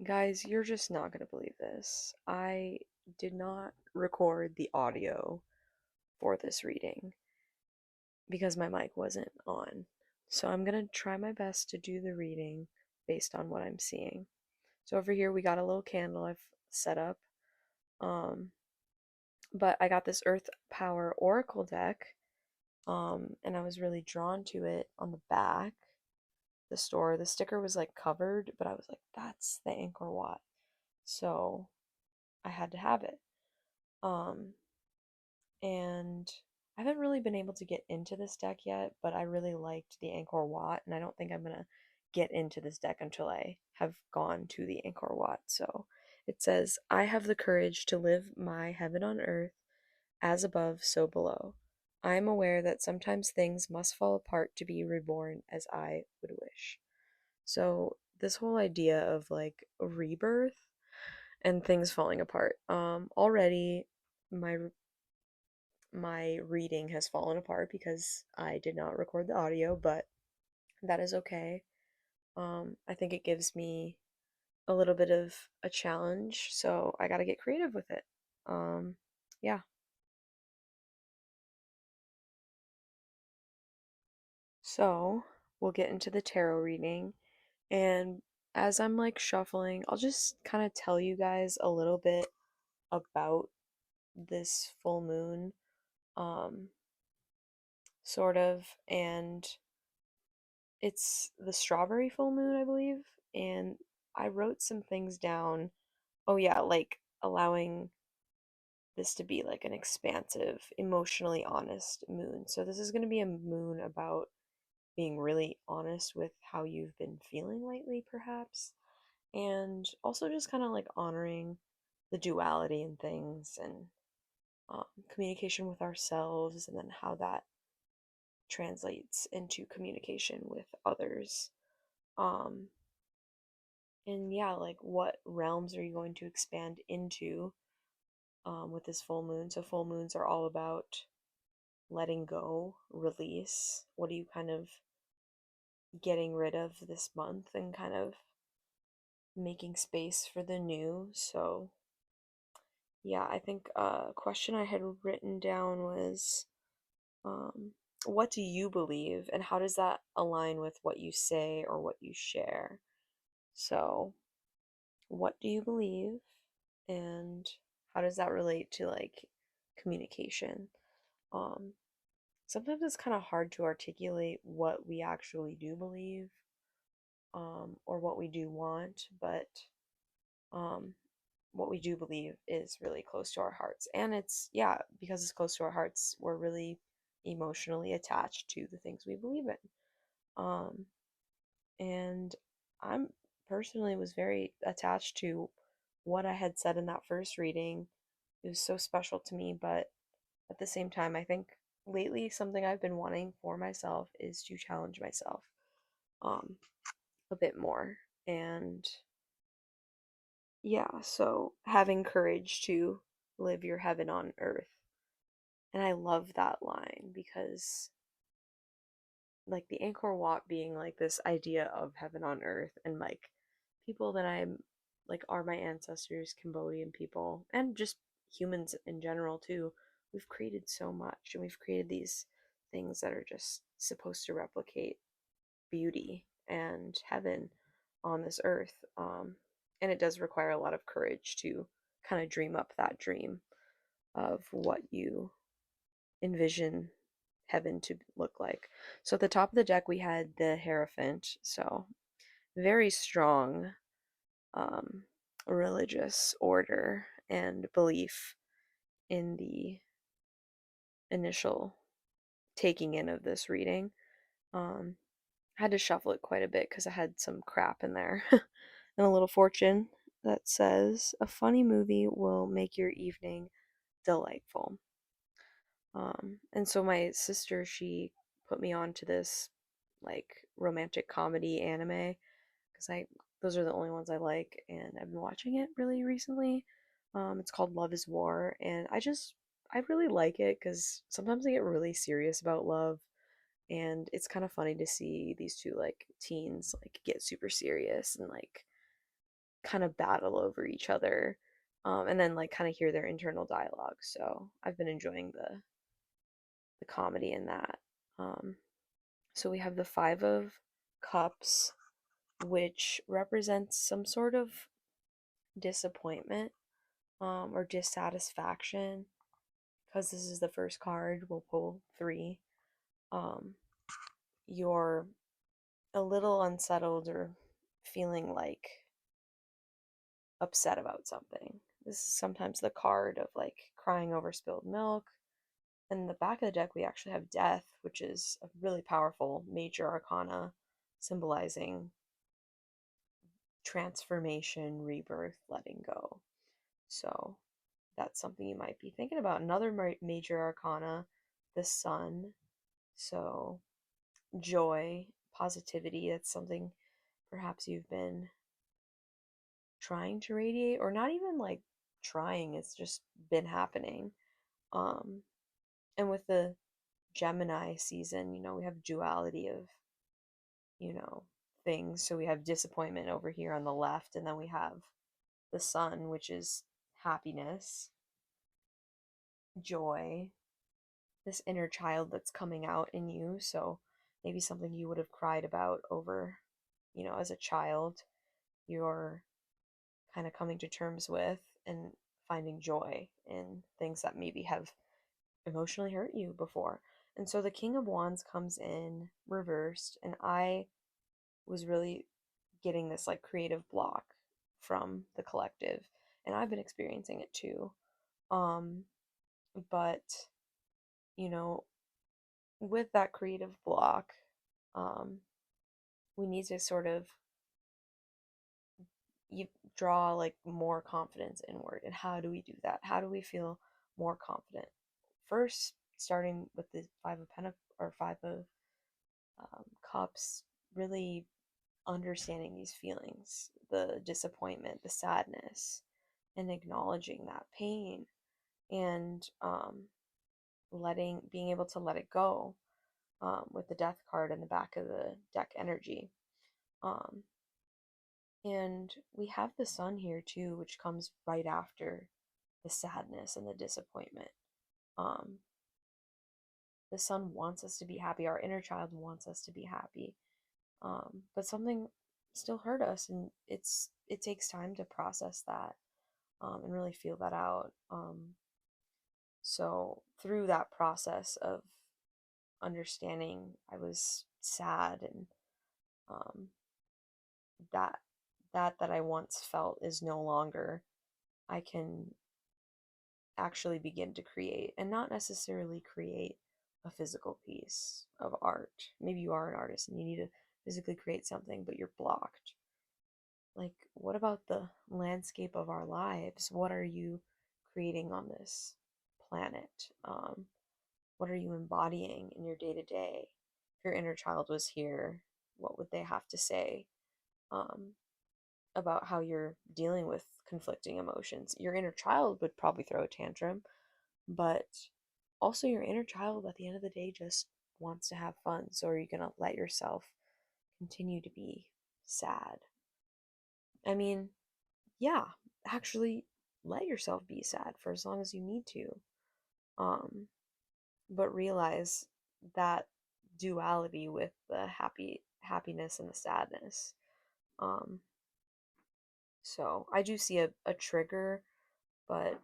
Guys, you're just not going to believe this. I did not record the audio for this reading because my mic wasn't on. So I'm going to try my best to do the reading based on what I'm seeing. So over here we got a little candle I've set up. Um, but I got this Earth Power Oracle deck, and I was really drawn to it on the back. The store, the sticker was like covered, but I was like, that's the Angkor Wat. So I had to have it. Um, and I haven't really been able to get into this deck yet, but I really liked the Angkor Wat, and I don't think I'm gonna get into this deck until I have gone to the Angkor Wat. So it says, I have the courage to live my heaven on earth, as above, so below. I am aware that sometimes things must fall apart to be reborn as I would wish. So this whole idea of like a rebirth and things falling apart. Already my my reading has fallen apart because I did not record the audio, but that is okay. I think it gives me a little bit of a challenge, so I got to get creative with it. Yeah. So, we'll get into the tarot reading, and as I'm like shuffling, I'll just kind of tell you guys a little bit about this full moon, um, sort of, and it's the strawberry full moon, I believe, and I wrote some things down. Oh yeah, like allowing this to be like an expansive, emotionally honest moon. So this is going to be a moon about being really honest with how you've been feeling lately, perhaps, and also just kind of like honoring the duality in things and communication with ourselves, and then how that translates into communication with others. Um, and yeah, like what realms are you going to expand into with this full moon? So, full moons are all about letting go, release. What are you kind of getting rid of this month and kind of making space for the new? So, yeah, I think a question I had written down was um, what do you believe, and how does that align with what you say or what you share? So, what do you believe, and how does that relate to like communication? Um, Sometimes it's kind of hard to articulate what we actually do believe, or what we do want, but um, what we do believe is really close to our hearts. And it's, yeah, because it's close to our hearts, we're really emotionally attached to the things we believe in. Um, and I'm personally was very attached to what I had said in that first reading. It was so special to me, but at the same time, I think lately something I've been wanting for myself is to challenge myself um a bit more. And yeah, so having courage to live your heaven on earth. And I love that line because like the Angkor Wat being like this idea of heaven on earth, and like people that I'm like are my ancestors, Cambodian people, and just humans in general too. We've created so much, and we've created these things that are just supposed to replicate beauty and heaven on this earth. And it does require a lot of courage to kind of dream up that dream of what you envision heaven to look like. So at the top of the deck, we had the Hierophant. So very strong um, religious order and belief in the initial taking in of this reading. Um, I had to shuffle it quite a bit because I had some crap in there. And a little fortune that says, a funny movie will make your evening delightful. And so my sister, she put me on to this like romantic comedy anime because I those are the only ones I like, and I've been watching it really recently. It's called Love is War, and I really like it because sometimes I get really serious about love, and it's kind of funny to see these two like teens like get super serious and like kind of battle over each other, and then like kind of hear their internal dialogue. So I've been enjoying the comedy in that. Um, so we have the Five of Cups, which represents some sort of disappointment, or dissatisfaction. Because this is the first card, we'll pull three. Um, you're a little unsettled or feeling like upset about something. This is sometimes the card of like crying over spilled milk. In the back of the deck, we actually have Death, which is a really powerful major arcana symbolizing transformation, rebirth, letting go. So that's something you might be thinking about. Another major arcana, the Sun. So joy, positivity, that's something perhaps you've been trying to radiate, or not even like trying, it's just been happening. Um, and with the Gemini season, we have duality of, you know, things. So we have disappointment over here on the left, and then we have the Sun, which is happiness, joy, this inner child that's coming out in you. So maybe something you would have cried about over, as a child, you're kind of coming to terms with and finding joy in things that maybe have emotionally hurt you before. And so the King of Wands comes in reversed, and I was really getting this like creative block from the collective, and I've been experiencing it too. Um, but you know, with that creative block, um, we need to sort of you draw like more confidence inward. And how do we do that? How do we feel more confident? First, starting with the Five of Pentacles or Five of Cups, really understanding these feelings, the disappointment, the sadness, and acknowledging that pain, and being able to let it go, with the Death card in the back of the deck energy. Um, and we have the Sun here too, which comes right after the sadness and the disappointment. Um, the Sun wants us to be happy. Our inner child wants us to be happy. But something still hurt us, and it takes time to process that, and really feel that out. So through that process of understanding, I was sad, and um, that that I once felt is no longer. I can actually begin to create, and not necessarily create a physical piece of art. Maybe you are an artist and you need to physically create something, but you're blocked. Like, what about the landscape of our lives? What are you creating on this planet? What are you embodying in your day to day? If your inner child was here, what would they have to say, um, about how you're dealing with conflicting emotions? Your inner child would probably throw a tantrum, but also your inner child at the end of the day just wants to have fun. So are you going to let yourself continue to be sad? I mean, yeah, actually let yourself be sad for as long as you need to. Um, but realize that duality with the happiness and the sadness. Um, so I do see a trigger, but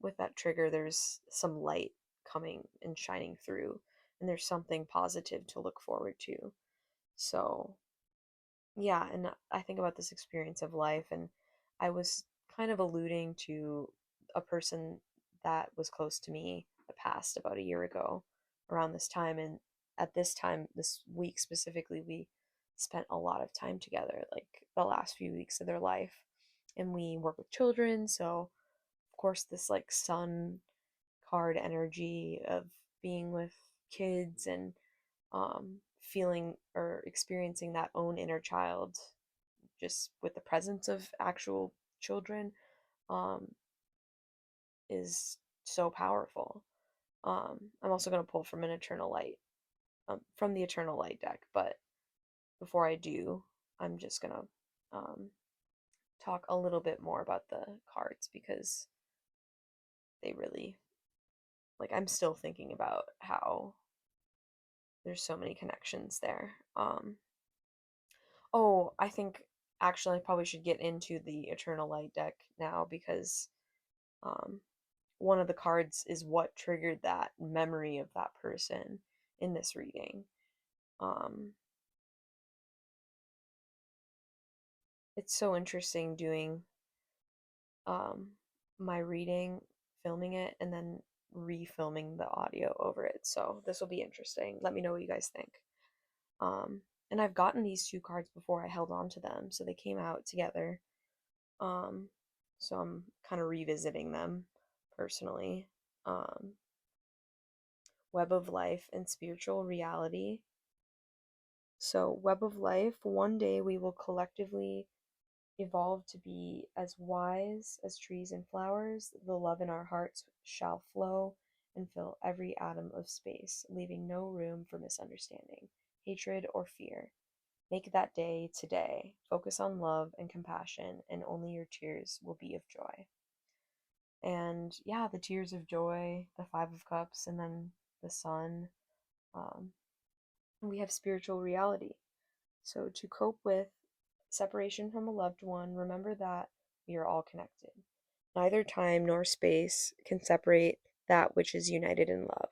with that trigger, there's some light coming and shining through, and there's something positive to look forward to. So yeah, and I think about this experience of life, and I was kind of alluding to a person that was close to me that passed about a year ago around this time. And at this time, this week specifically, we spent a lot of time together, like the last few weeks of their life. And we work with children, so of course, this like Sun card energy of being with kids, and feeling or experiencing that own inner child just with the presence of actual children, um, is so powerful. I'm also going to pull from an Eternal Light, from the Eternal Light deck, but before I do, I'm just going to talk a little bit more about the cards because they really, like, I'm still thinking about how there's so many connections there. Oh, I think actually I probably should get into the Eternal Light deck now because um, one of the cards is what triggered that memory of that person in this reading. Um, it's so interesting doing um, my reading, filming it, and then refilming the audio over it. So this will be interesting. Let me know what you guys think. Um, and I've gotten these two cards before. I held on to them, so they came out together. Um, so I'm kind of revisiting them personally. Um, Web of Life and Spiritual Reality. So, Web of Life, one day we will collectively evolve to be as wise as trees and flowers. The love in our hearts shall flow and fill every atom of space, leaving no room for misunderstanding, hatred, or fear. Make that day today. Focus on love and compassion, and only your tears will be of joy. And yeah, the tears of joy, the Five of Cups, and then the Sun. Um, we have spiritual reality. So, to cope with separation from a loved one, remember that we are all connected. Neither time nor space can separate that which is united in love.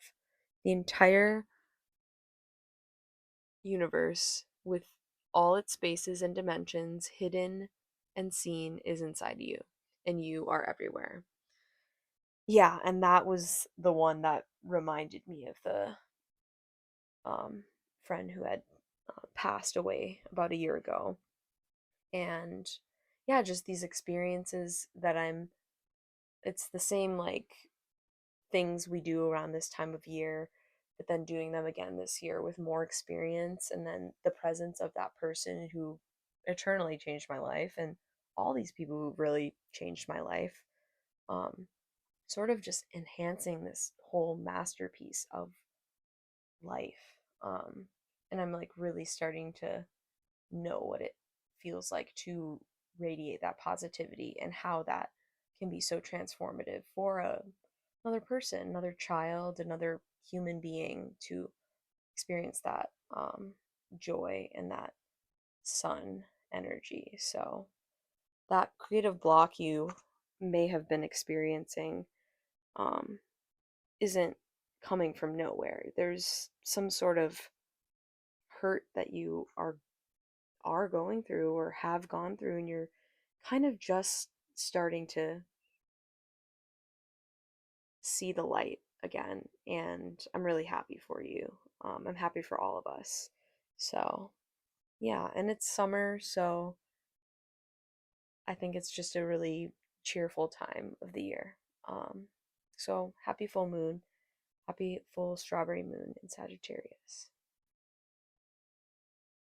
The entire universe, with all its spaces and dimensions, hidden and seen, is inside you, and you are everywhere. Yeah, and that was the one that reminded me of the um, friend who had passed away about a year ago. And yeah, just these experiences that it's the same like things we do around this time of year, but then doing them again this year with more experience and then the presence of that person who eternally changed my life and all these people who really changed my life. Um, Sort of just enhancing this whole masterpiece of life. And I'm like really starting to know what it feels like to radiate that positivity and how that can be so transformative for another person, another child, another human being to experience that joy and that sun energy. So, that creative block you may have been experiencing um, isn't coming from nowhere. There's some sort of hurt that you are going through or have gone through, and you're kind of just starting to see the light again. And I'm really happy for you. I'm happy for all of us. So, yeah, and it's summer, so I think it's just a really cheerful time of the year. So, happy full moon, happy full strawberry moon in Sagittarius.